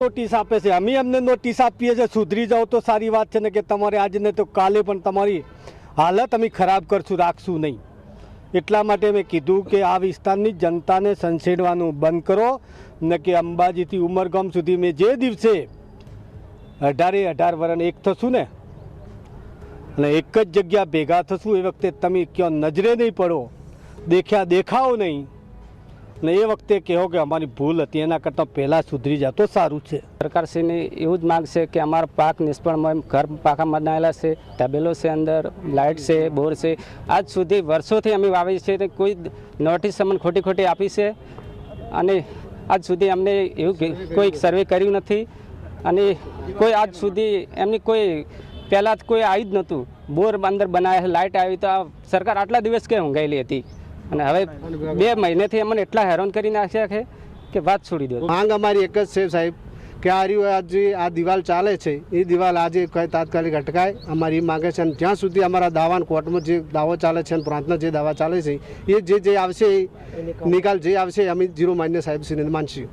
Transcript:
Notice આપે છે, અમે એમને નોટિસ આપીએ છીએ સુધરી જાઓ તો સારી વાત છે ને કે તમારે આજે ને તો કાલે પણ તમારી હાલત અમે ખરાબ કરશું, રાખશું નહીં. એટલા માટે મેં કીધું કે આ વિસ્તારની જનતાને સંસેડવાનું બંધ કરો ને કે અંબાજીથી ઉમરગામ સુધી મેં જે દિવસે 18 વર્ષ એક થશું ને અને એક જ જગ્યા ભેગા થશું, એ વખતે તમે ક્યાં નજરે નહીં પડો, દેખાઓ નહીં ને એ વખતે કહો કે અમારી ભૂલ હતી, એના કરતાં પહેલાં સુધરી જાય તો સારું છે. સરકારશ્રીની એવું જ માંગ છે કે અમારા પાક નિષ્ફળ, ઘર પાકા બનાવેલા છે, તબેલો છે, અંદર લાઇટ છે, બોર છે, આજ સુધી વર્ષોથી અમે વાવી છે, કોઈ નોટિસ અમને ખોટી આપી છે અને આજ સુધી અમને એવું કોઈ સર્વે કર્યું નથી અને કોઈ આજ સુધી એમની કોઈ પહેલાં કોઈ આવી જ નહોતું. બોર અંદર બનાવ્યા, લાઇટ આવી તો આ સરકાર આટલા દિવસ કે ઊંઘાયેલી હતી અને હવે 2 મહિનેથી અમને એટલા હેરાન કરી નાખ્યા છે કે વાત છોડી દો. માંગ અમારી એક જ છે સાહેબ કે આ દિવાલ ચાલે છે એ દિવાલ આજે તાત્કાલિક અટકાય, અમારી માંગે છે. અને જ્યાં સુધી અમારા દાવા કોર્ટમાં જે દાવો ચાલે છે અને પ્રાંતના જે દાવા ચાલે છે એ જે આવશે નિકાલ જે આવશે અમે 0 માન્ય સાહેબ શ્રીને માનશું.